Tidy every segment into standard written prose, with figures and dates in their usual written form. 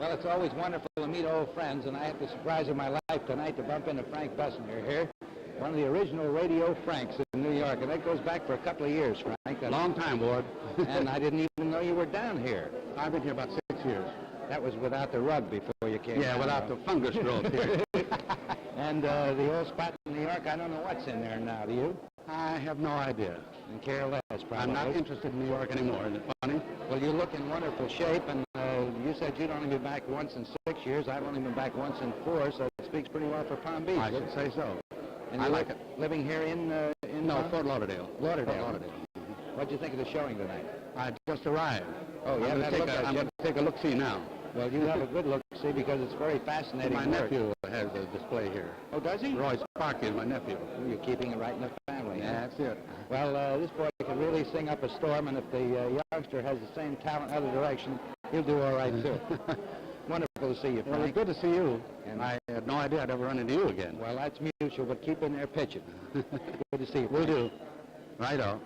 Well, it's always wonderful to meet old friends, and I have the surprise of my life tonight to bump into Frank Bessinger here, one of the original Radio Franks in New York, and that goes back for a couple of years, Frank. Long time, Ward. And I didn't even know you were down here. I've been here about 6 years. That was without the rug before you came. Yeah, down, without the fungus growth here. And the old spot in New York, I don't know what's in there now, do you? I have no idea. And care less, probably. I'm not interested in New York anymore. Isn't it funny? Well, you look in wonderful shape, and you said you'd only been back once in 6 years. I've only been back once in 4, so it speaks pretty well for Palm Beach. I should say so. And I like it. Living here in No, Fort Lauderdale. Lauderdale. Fort Lauderdale. What'd you think of the showing tonight? I just arrived. Oh, yeah. I'm going to take a look-see now. Well, you have a good look-see because it's very fascinating. My nephew has a display here. Oh, does he? Roy Sparkia is my nephew. You're keeping it right in the family. Yeah, that's it. Well, this boy can really sing up a storm, and if the youngster has the same talent in the other direction, he'll do all right, too. Wonderful to see you, Frank. Well, it's good to see you. And I had no idea I'd ever run into you again. Well, that's mutual, but keep in there pitching. Good to see you, Will Frank. do. Righto.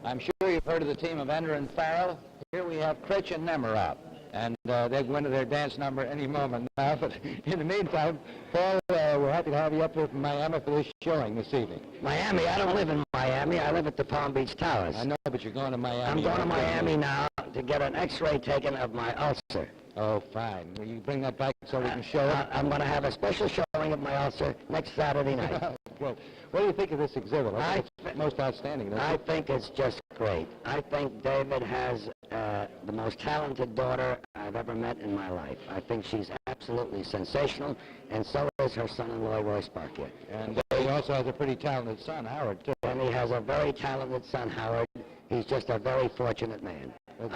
I'm sure you've heard of the team of Ender and Farrell. Here we have Critch and Nemerov. And they'll go into their dance number any moment now. But in the meantime, Paul, we're happy to have you up here from Miami for this showing this evening. Miami? I don't live in Miami. I live at the Palm Beach Towers. I know, but you're going to Miami. I'm going to Miami now to get an X-ray taken of my ulcer. Oh, fine. Will you bring that back so we can show it? I'm going to have a special showing of my ulcer next Saturday night. Well, what do you think of this exhibit? I think it's most outstanding. I think it's just great. I think David has the most talented daughter I've ever met in my life. I think she's absolutely sensational, and so is her son-in-law, Roy Sparkia. And he also has a pretty talented son, Howard, too. And he has a very talented son, Howard. He's just a very fortunate man. Well,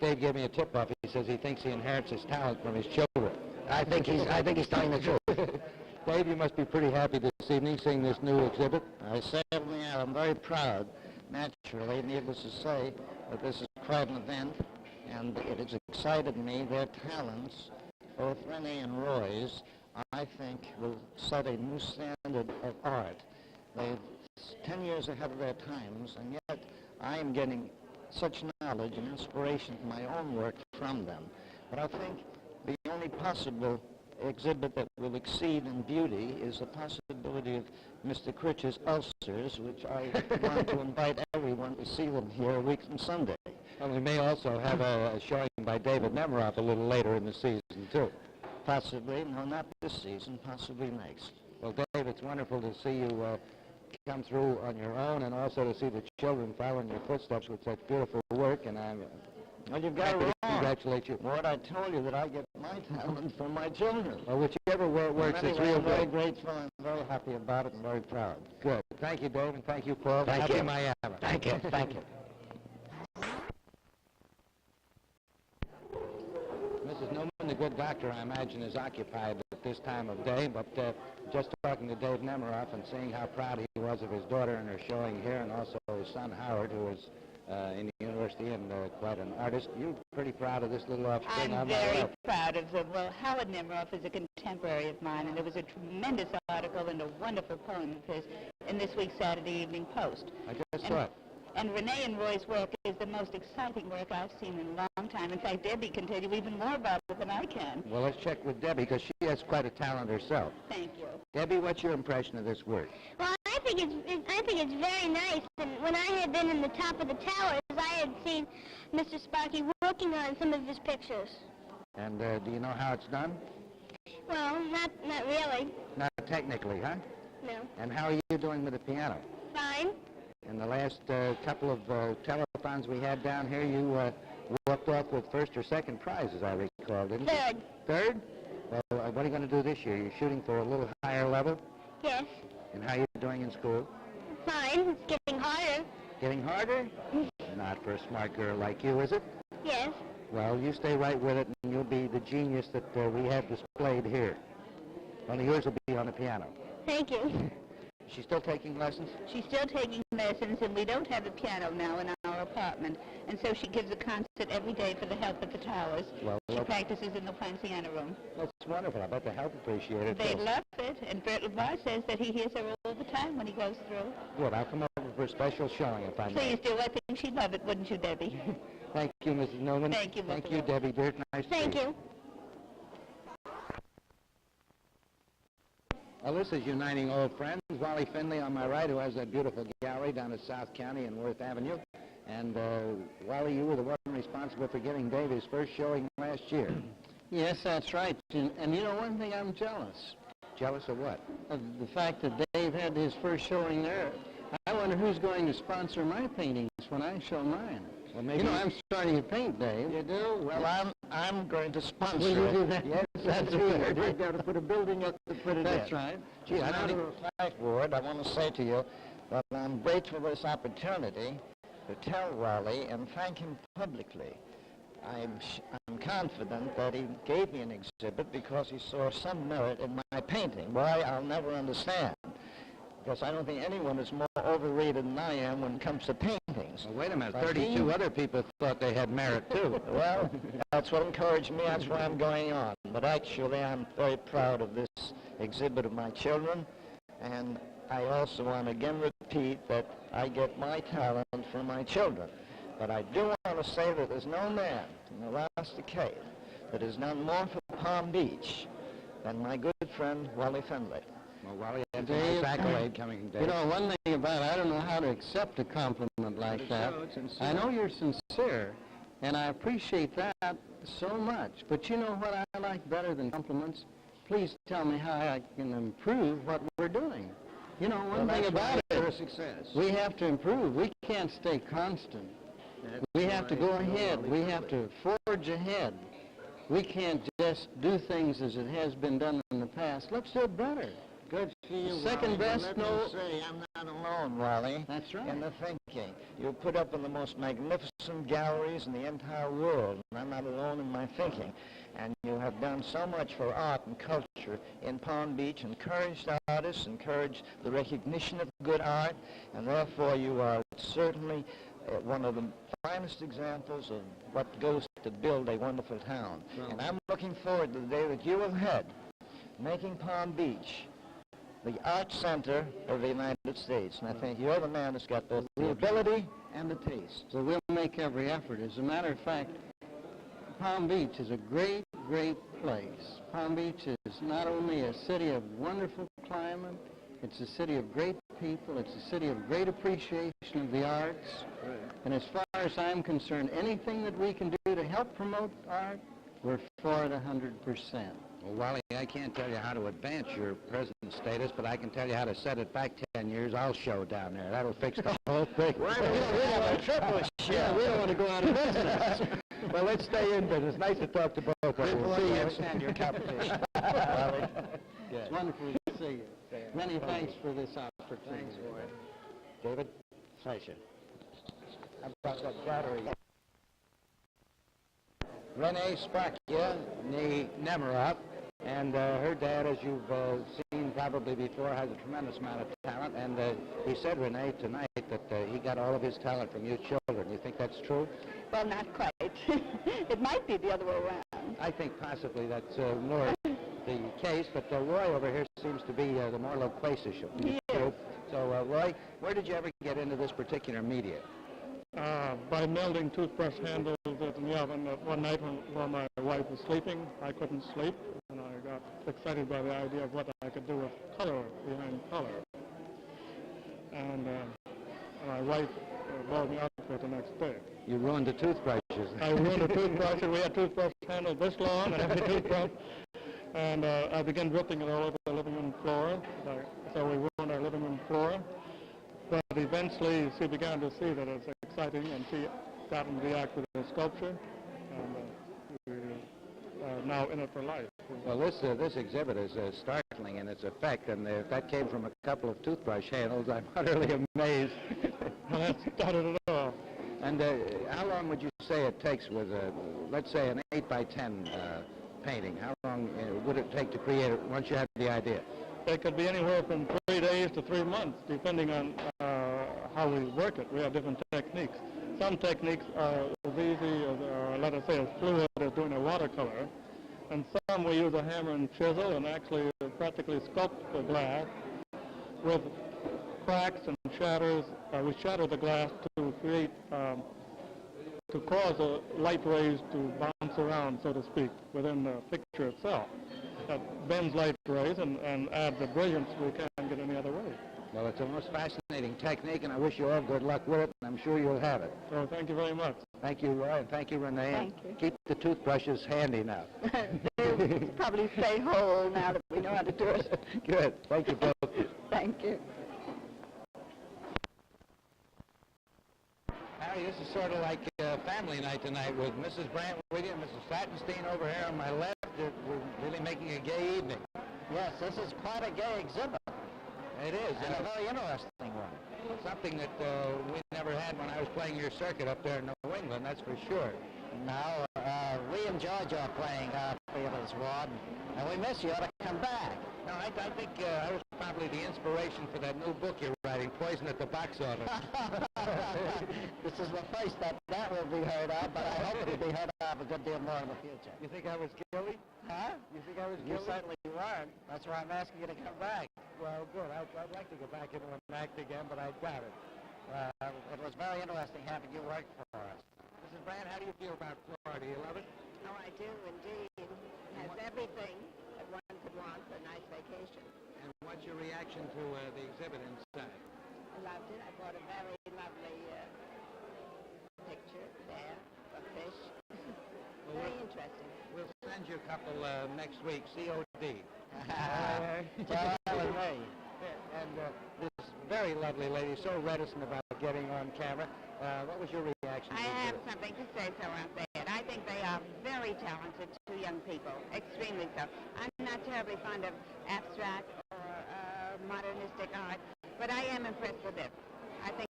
Dave gave me a tip-off. He says he thinks he inherits his talent from his children. I think he's telling the truth. Dave, you must be pretty happy this evening seeing this new exhibit. I certainly am. I'm very proud, naturally, needless to say, that this is quite an event, and it has excited me. Their talents, both Renee and Roy's, I think will set a new standard of art. They're 10 years ahead of their times, and yet I am getting such knowledge and inspiration for my own work from them. But I think the only possible exhibit that will exceed in beauty is the possibility of Mr. Critch's ulcers, which I want to invite everyone to see them here a week from Sunday. And we may also have a showing by David Nemerov a little later in the season, too. Possibly, no, not this season, possibly next. Well, Dave, it's wonderful to see you come through on your own and also to see the children following your footsteps with such beautiful work, and I'm well, you've got happy it to wrong. congratulate you. What I told you that I get my talent from my children. Well, whichever works, Anyway, it's real I'm very good. grateful and very happy about it and very proud. Good. Thank you, Dave, and thank you, Paul. Thank Happy you. Miami. Thank you. Thank you. Mrs. Newman, the good doctor, I imagine, is occupied at this time of day, but just talking to Dave Nemerov and seeing how proud he was of his daughter and her showing here, and also his son, Howard, who is in the university and quite an artist. You're pretty proud of this little offspring. I'm very proud of them. Well, Howard Nemerov is a contemporary of mine, and there was a tremendous article and a wonderful poem of his in this week's Saturday Evening Post. I just saw it. And Renee and Roy's work is the most exciting work I've seen in a long time. In fact, Debbie can tell you even more about it than I can. Well, let's check with Debbie, because she has quite a talent herself. Thank you. Debbie, what's your impression of this work? Well, I think it's very nice. And when I had been in the top of the towers, I had seen Mr. Sparky working on some of his pictures. And do you know how it's done? Well, not really. Not technically, huh? No. And how are you doing with the piano? Fine. In the last couple of telethons we had down here, you walked off with first or second prize, as I recall, didn't you? Third. Third? Well, what are you going to do this year? You're shooting for a little higher level? Yes. And how are you doing in school? Fine. It's getting harder. Getting harder? Not for a smart girl like you, is it? Yes. Well, you stay right with it, and you'll be the genius that we have displayed here. Only yours will be on the piano. Thank you. She's still taking lessons? She's still taking lessons, and we don't have a piano now in our apartment. And so she gives a concert every day for the help at the towers. Well, she practices in the Poinciana room. That's wonderful. I bet the help appreciate it. They love it, and Bert Lamar says that he hears her all the time when he goes through. Good. I'll come over for a special showing if I may. Please do. I think she'd love it, wouldn't you, Debbie? Thank you, Mrs. Newman. Thank you, Mr. Thank you, Rose. Debbie Dirt. Nice to Thank see you. Well, this is Uniting Old Friends. Wally Finley on my right, who has that beautiful gallery down at South County and Worth Avenue. And, Wally, you were the one responsible for getting Dave his first showing last year. Yes, that's right. And you know, one thing, I'm jealous Jealous of what? of the fact that Dave had his first showing there. I wonder who's going to sponsor my paintings when I show mine. Well, maybe You know, I'm starting to paint, Dave. You do? Well, I'm going to sponsor Will you it. do that? Yes, That's We've weird. got to put a building up to put it That's in. right. Gee, As I a don't matter of fact, Ward, I want to say to you that I'm grateful for this opportunity to tell Wally and thank him publicly. I'm confident that he gave me an exhibit because he saw some merit in my painting. Why, I'll never understand. Because I don't think anyone is more overrated than I am when it comes to paintings. Well, wait a minute. But 32 he- other people thought they had merit, too. Well, that's what encouraged me. That's why I'm going on. But actually, I'm very proud of this exhibit of my children. And I also want to again repeat that I get my talent from my children. But I do want to say that there's no man in the last decade that has done more for Palm Beach than my good friend Wally Finley. Well, Wally, that's a Dave, nice accolade coming from Dave. You know, one thing about it, I don't know how to accept a compliment like that. So, it's sincere. I know you're sincere, and I appreciate that so much. But you know what I like better than compliments? Please tell me how I can improve what we're doing. You know, one thing about it, for success. we have to improve. We can't stay constant. We have to go ahead. We have to forge ahead. We can't just do things as it has been done in the past. Let's do it better. Good for you, Second Wally, best, but let no- me say, I'm not alone, Wally. That's right. In the thinking. You put up in the most magnificent galleries in the entire world, and I'm not alone in my thinking. And you have done so much for art and culture in Palm Beach, encouraged artists, encouraged the recognition of good art, and therefore you are certainly one of the finest examples of what goes to build a wonderful town. And I'm looking forward to the day that you will head, making Palm Beach the art center of the United States. And I think you're the man that's got both the ability and the taste. So we'll make every effort. As a matter of fact, Palm Beach is a great, great place. Palm Beach is not only a city of wonderful climate, it's a city of great people, it's a city of great appreciation of the arts. And as far as I'm concerned, anything that we can do to help promote art, we're for it 100%. Well, Wally, I can't tell you how to advance your present status, but I can tell you how to set it back 10 years. I'll show down there. That'll fix the whole thing. We have a triple Yeah, we don't want to go out of business. Well, let's stay in business. Nice to talk to both of you. People understand your competition. Wally. It's wonderful to see you. Many thanks for this opportunity. Thanks, Ward. David? Pleasure. How about that battery? Renee Sparkia, Nate Nemerov, and her dad, as you've seen probably before, has a tremendous amount of talent. And he said, Renee, tonight that he got all of his talent from you children. You think that's true? Well, not quite. It might be the other way around. I think possibly that's more the case, but Roy over here seems to be the more loquacious of you two. So, Roy, where did you ever get into this particular media? By melding toothbrush handles in the oven. One night while my wife was sleeping, I couldn't sleep, and I got excited by the idea of what I could do with color, behind color. And my wife brought me out for it the next day. You ruined the toothbrushes. I ruined a toothbrush, and we had toothbrush handles this long, and every toothbrush. And I began dripping it all over the living room floor. So we ruined our living room floor. But eventually she began to see that it's exciting, and she got into the act with the sculpture, and we are now in it for life. Well, this exhibit is startling in its effect, and if that came from a couple of toothbrush handles, I'm utterly amazed. Well, that started it off. And how long would you say it takes with, let's say, an 8 by 10 painting? How long would it take to create it once you have the idea? It could be anywhere from 3 days to 3 months, depending on how we work it. We have different techniques. Some techniques are as easy as, let us say, as fluid as doing a watercolor. And some we use a hammer and chisel and actually practically sculpt the glass with cracks and shatters. We shatter the glass to create, to to cause the light rays to bounce around, so to speak, within the picture itself. That bends light rays and adds a brilliance we can't get any other way. Well, it's a most fascinating technique, and I wish you all good luck with it, and I'm sure you'll have it. So thank you very much. Thank you, Roy, and thank you, Renee. Thank you. Keep the toothbrushes handy now. They'll probably stay whole now that we know how to do it. Good. Thank you both. Thank you. Harry, this is sort of like family night tonight with Mrs. Brandt with you and Mrs. Sattenstein over here on my left. We're really making a gay evening. Yes, this is quite a gay exhibit, It is. and a very interesting one. Something that we never had when I was playing your circuit up there in New England, that's for sure. Now, we enjoyed your playing our theaters, Ward, and we miss you to come back. No, I think I was probably the inspiration for that new book you're writing, Poison at the Box Office. This is the first that will be heard of, but I hope it'll be heard of a good deal more in the future. You think I was guilty? Huh? You think I was You guilty? certainly weren't. That's why I'm asking you to come back. Well, good. I'd like to go back into an act again, but I doubt it. It was very interesting having you work for us. Mrs. Brandt, how do you feel about Florida? Do you love it? Oh, I do indeed. It has everything that one could want for a nice vacation. And what's your reaction to the exhibit inside? I loved it. I bought a very lovely picture there of fish. Very interesting. We'll send you a couple next week, COD. Tell me. And this very lovely lady, so reticent about getting on camera. What was your reaction to I the have exhibit? something to say, so I'll say it. I think they are very talented, two young people, extremely so. I'm not terribly fond of abstract or modernistic art, but I am impressed with this. I think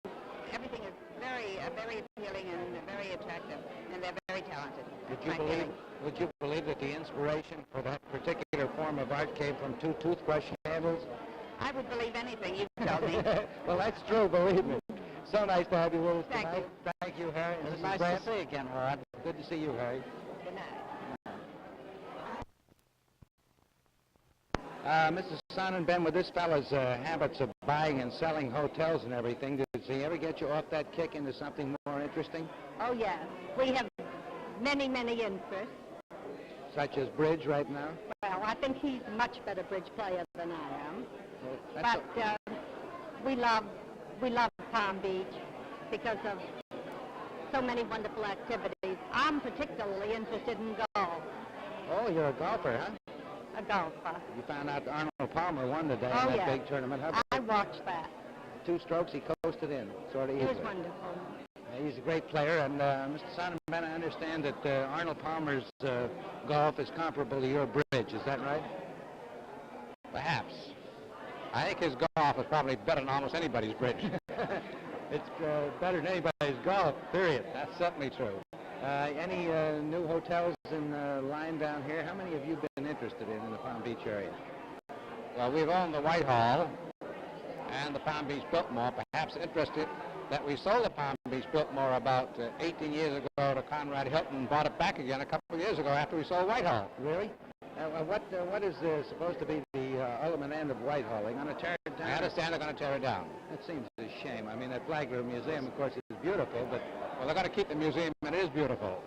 everything is very appealing and very attractive, and they're very talented. Would you believe that the inspiration for that particular form of art came from two toothbrush handles? I would believe anything you told me. Well, that's true, believe me. So nice to have you with us Thank tonight. you. Thank you, Harry. And It's Mrs. nice Brandt. to see you again, Rod. Good to see you, Harry. Good night. Mrs. Sonnenben, with this fellow's habits of buying and selling hotels and everything, does he ever get you off that kick into something more interesting, Oh, yes. We have many interests. such as bridge right now? Well, I think he's a much better bridge player than I am. Well, that's But we love Palm Beach because of so many wonderful activities. I'm particularly interested in golf, Oh, you're a golfer, huh? a golfer. You found out Arnold Palmer won today Oh, in that yeah. big tournament. How I watched that. 2 strokes, he coasted in, sort of It easily. was wonderful. He's a great player, and Mr. Sonnenben, I understand that Arnold Palmer's golf is comparable to your bridge. Is that right? Perhaps. I think his golf is probably better than almost anybody's bridge. It's better than anybody's golf, period. That's certainly true. Any new hotels in line down here? How many have you been interested in the Palm Beach area? Well, we've owned the Whitehall and the Palm Beach Biltmore. Perhaps interested that we sold the Palm Beach Biltmore about 18 years ago to Conrad Hilton and bought it back again a couple of years ago after we sold Whitehall. Really? What is supposed to be the ultimate end of Whitehall? They're going to tear it down? I understand they're going to tear it down. That seems a shame. I mean, that Flagler Museum, of course, is beautiful, but Well, they're going to keep the museum, and it is beautiful.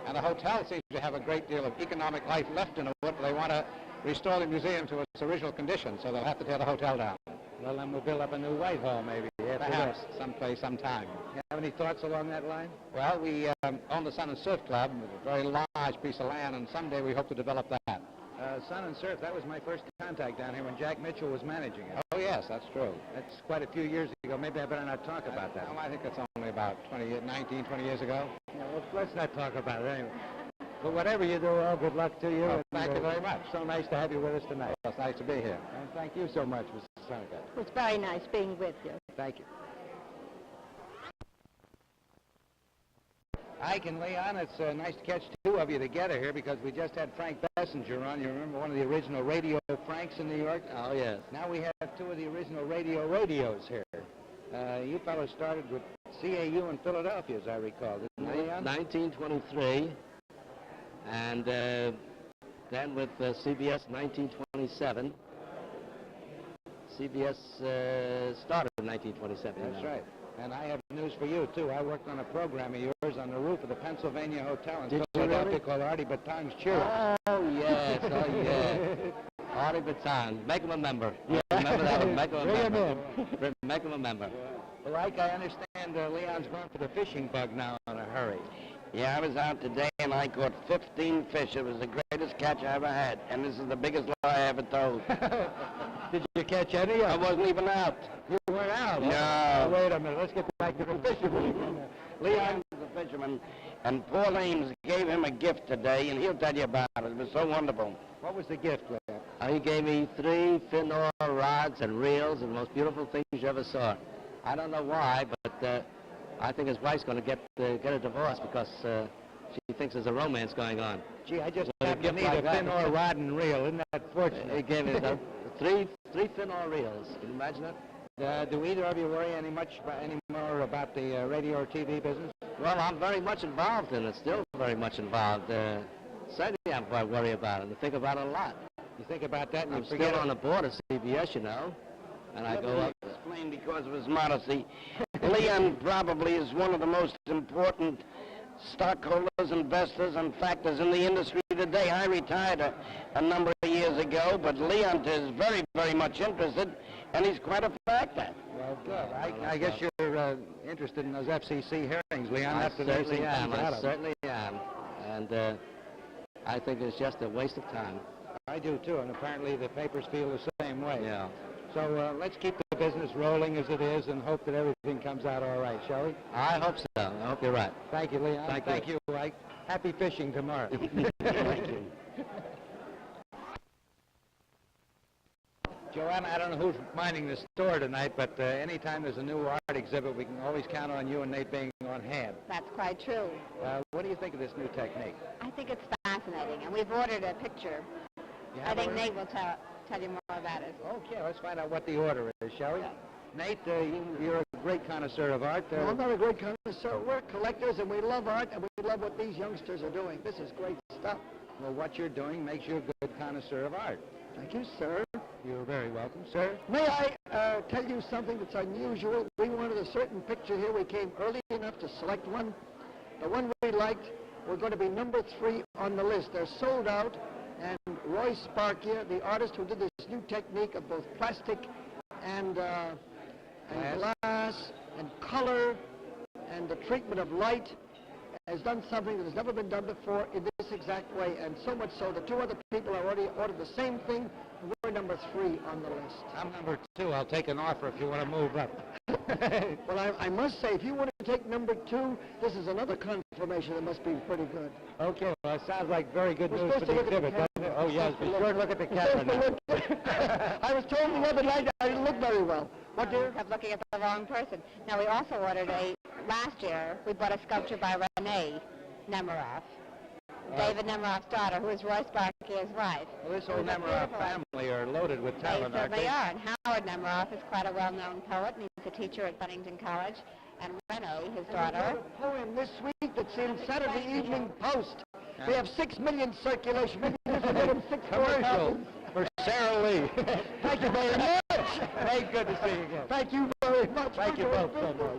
And the hotel seems to have a great deal of economic life left in it. They want to restore the museum to its original condition, so they'll have to tear the hotel down. well, then we'll build up a new Whitehall, maybe. Perhaps someplace, sometime. You have any thoughts along that line? Well, we own the Sun and Surf Club, a very large piece of land, and someday we hope to develop that. Sun and Surf, that was my first contact down here when Jack Mitchell was managing it. Oh, yes, that's true. That's quite a few years ago. Maybe I better not talk about that. Well, I think it's only about 19, 20 years ago. Yeah, well, let's not talk about it anyway. But whatever you do, all good luck to you. Well, and, thank you very much. So nice to have you with us tonight. It's nice to be here. And thank you so much, Mr. Sonnenben. It was very nice being with you. Thank you. Ike and Leon, it's nice to catch 2 of you together here because we just had Frank Bessinger on. You remember one of the original radio Franks in New York? Oh, yes. Now we have 2 of the original radios here. You fellows started with CAU in Philadelphia, as I recall, didn't you, Leon? 1923, and then with CBS 1927. CBS started in 1927. That's right. And I have news for you, too. I worked on a program of yours on the roof of the Pennsylvania Hotel in Did you Philadelphia really? called Artie Baton's Cheer. Oh, yes, oh, yeah. Artie Baton, make him a member. Yeah. Remember that one, make him a member. Make him a member. Well, Ike, I understand Leon's going for the fishing bug now in a hurry. Yeah, I was out today and I caught 15 fish. It was the greatest catch I ever had, and this is the biggest lie I ever told. Did you catch any? I wasn't even out. You weren't out? No. Oh, wait a minute. Let's get back to the fisherman. Leon was a fisherman, and Paul Ames gave him a gift today, and he'll tell you about it. It was so wonderful. What was the gift, Leon? He gave me 3 fin oil rods and reels, and the most beautiful things you ever saw. I don't know why, but I think his wife's going to get a divorce because she thinks there's a romance going on. Gee, I just With a happen to gift need like a that. fin oil rod and reel. Isn't that fortunate? He gave me the 3 fin oil reels. Can you imagine that? Do either of you worry any more about the radio or TV business? Well, I'm very much involved in it, still very much involved. Certainly I worry about it and think about it a lot. You think about that and I'm you forget still on the board of CBS, you know, and I go up. Explain because of his modesty. Leon probably is one of the most important stockholders, investors, and factors in the industry today. I retired a number of years ago, but Leon is very, very much interested, and he's quite a factor. Well, good. I guess you're interested in those FCC hearings, Leon. I after certainly am. I I certainly am. And I think it's just a waste of time. I do, too, and apparently the papers feel the same way. Yeah. So let's keep the business rolling as it is and hope that everything comes out all right, shall we? I hope so. I hope you're right. Thank you, Leon. Thank you, Ike. Happy fishing tomorrow. Thank you. Joanna, I don't know who's minding the store tonight, but anytime there's a new art exhibit, we can always count on you and Nate being on hand. That's quite true. What do you think of this new technique? I think it's fascinating, and we've ordered a picture. You I have think one? Nate will tell you more about it. Okay, let's find out what the order is, shall we? Yeah. Nate, you're a great connoisseur of art. Well, I'm not a great connoisseur. We're collectors, and we love art, and we love what these youngsters are doing. This is great stuff. Well, what you're doing makes you a good connoisseur of art. Thank you, sir. You're very welcome, sir. May I tell you something that's unusual? We wanted a certain picture here. We came early enough to select one. The one we liked, we're going to be number 3 on the list. They're sold out, and Roy Sparkia, the artist who did this new technique of both plastic and glass and color and the treatment of light, has done something that has never been done before in this exact way, and so much so that 2 other people have already ordered the same thing, and we're number 3 on the list. I'm number 2. I'll take an offer if you want to move up. Well, I must say, if you want to take number 2, this is another confirmation that must be pretty good. Okay, well, it sounds like very good We're news for supposed to the look at the exhibit, doesn't it? camera. Oh, yes, be sure to look at the camera now. I was told the other night I didn't look very well. What, You dear? kept looking at the wrong person. Now, we also ordered last year, we bought a sculpture by Renee Nemerov, David Nemerov's daughter, who is Roy Sparkia's wife. Well, this whole Nemerov family are loaded with They talent, aren't certainly they? are. And Howard Nemerov is quite a well-known poet, and he's a teacher at Bennington College. And Renee, his daughter, A poem this week that's in Saturday Evening Post. We have 6 million circulation. Maybe this will get them 6 Commercial for Sarah Lee. Thank you very much. Very good to see you again. Thank you very much. Thank you both so much.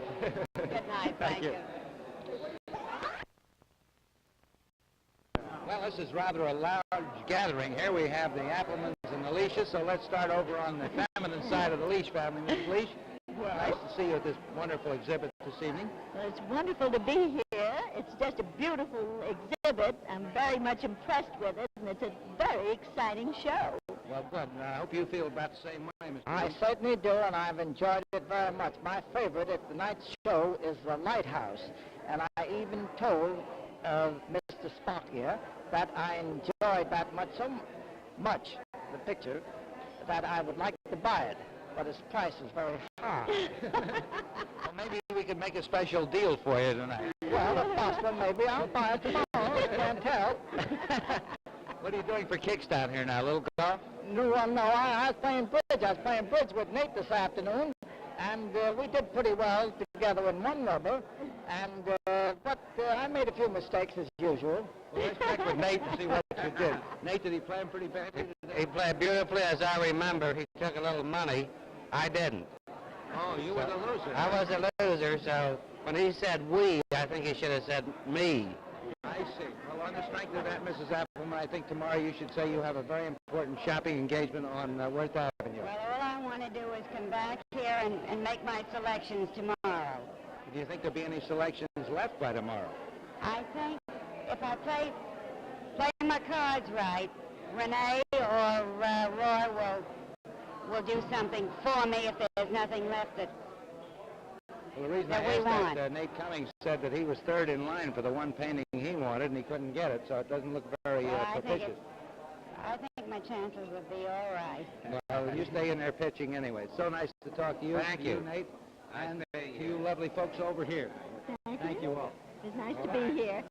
good night. Thank you. Well, this is rather a large gathering. Here we have the Applemans and the Leashes, so let's start over on the feminine side of the Leash family. Mrs. Leash, nice to see you at this wonderful exhibit this evening. Well, it's wonderful to be here. It's just a beautiful exhibit. I'm very much impressed with it, and it's a very exciting show. Well, good. And I hope you feel about the same way, Mr. I Leash. certainly do, and I've enjoyed it very much. My favorite at tonight's show is the Lighthouse, and I even told Mr. Sparkia that I enjoyed that much, so much, the picture, that I would like to buy it, but its price is very high. Well, maybe we could make a special deal for you tonight. Well, if possible, maybe I'll buy it tomorrow. I can't tell. What are you doing for kicks down here now? A little golf? No, I was playing bridge. I was playing bridge with Nate this afternoon, and we did pretty well together in one rubber, and but I made a few mistakes as usual. Well, let's check with Nate and see what you did. Nate, did he play him pretty badly today? He played beautifully, as I remember. He took a little money. I didn't. Oh, you were the loser. I was a loser, so when he said we, I think he should have said me. I see. Well, on the strength of that, Mrs. Appleman, I think tomorrow you should say you have a very important shopping engagement on Worth Avenue. Well, all I want to do is come back here and make my selections tomorrow. Do you think there'll be any selections left by tomorrow? I think if I play my cards right, Renee or Roy will do something for me if there's nothing left that. Well, the reason that I we asked want. that, Nate Cummings said that he was third in line for the one painting he wanted, and he couldn't get it, so it doesn't look very propitious. I think my chances would be all right. Well, you stay in there pitching anyway. It's so nice to talk to you. Thank you. Nate. And to you lovely folks over here. Thank Thank you all. It's nice to be here.